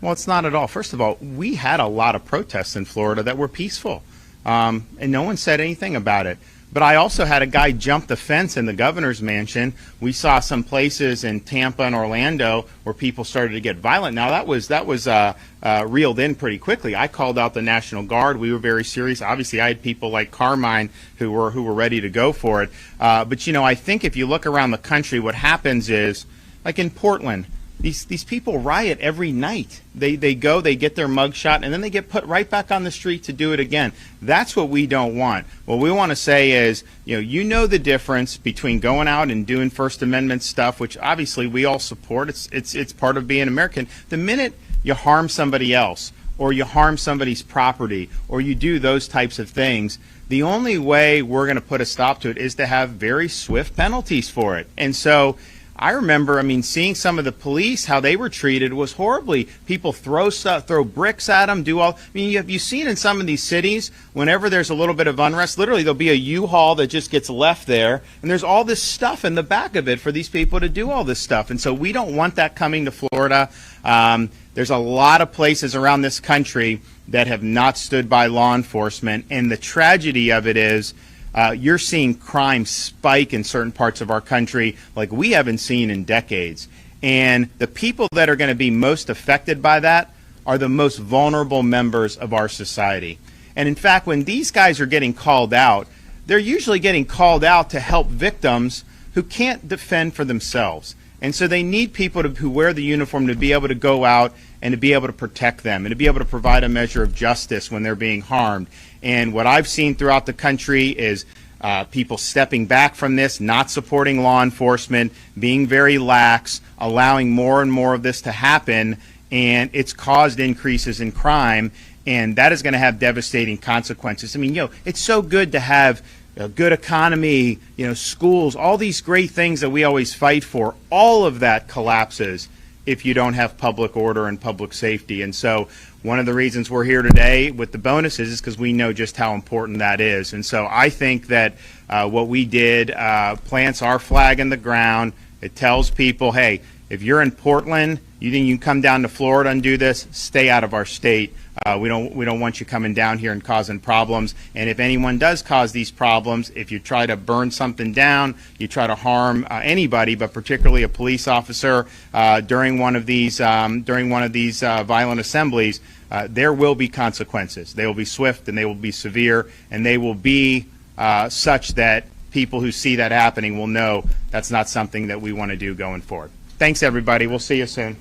Well, it's not at all. First of all, we had a lot of protests in Florida that were peaceful, and no one said anything about it. But I also had a guy jump the fence in the governor's mansion. We saw some places in Tampa and Orlando where people started to get violent. Now that was reeled in pretty quickly. I called out the National Guard. We were very serious. Obviously, I had people like Carmine who were ready to go for it. But you know, I think if you look around the country, what happens is, like in Portland, these people riot every night. They go, they get their mugshot, and then they get put right back on the street to do it again. That's what we don't want. What we want to say is, you know the difference between going out and doing First Amendment stuff, which obviously we all support. It's part of being American. The minute you harm somebody else, or you harm somebody's property, or you do those types of things, the only way we're going to put a stop to it is to have very swift penalties for it. And so I remember, seeing some of the police, how they were treated was horribly. People throw bricks at them, have you seen in some of these cities, whenever there's a little bit of unrest, literally there'll be a U-Haul that just gets left there, and there's all this stuff in the back of it for these people to do all this stuff. And so we don't want that coming to Florida. There's a lot of places around this country that have not stood by law enforcement, and the tragedy of it is, you're seeing crime spike in certain parts of our country like we haven't seen in decades. And the people that are going to be most affected by that are the most vulnerable members of our society. And in fact, when these guys are getting called out, they're usually getting called out to help victims who can't defend for themselves. And so they need people who wear the uniform to be able to go out and to be able to protect them and to be able to provide a measure of justice when they're being harmed. And what I've seen throughout the country is people stepping back from this, not supporting law enforcement, being very lax, allowing more and more of this to happen, and it's caused increases in crime, and that is going to have devastating consequences. It's so good to have a good economy, schools, all these great things that we always fight for. All of that collapses if you don't have public order and public safety. And so one of the reasons we're here today with the bonuses is because we know just how important that is. And so I think that what we did plants our flag in the ground. It tells people, hey, if you're in Portland, you think you can come down to Florida and do this, stay out of our state. We don't want you coming down here and causing problems. And if anyone does cause these problems, if you try to burn something down, you try to harm anybody, but particularly a police officer during one of these violent assemblies, there will be consequences. They will be swift and they will be severe, and they will be such that people who see that happening will know that's not something that we want to do going forward. Thanks, everybody. We'll see you soon.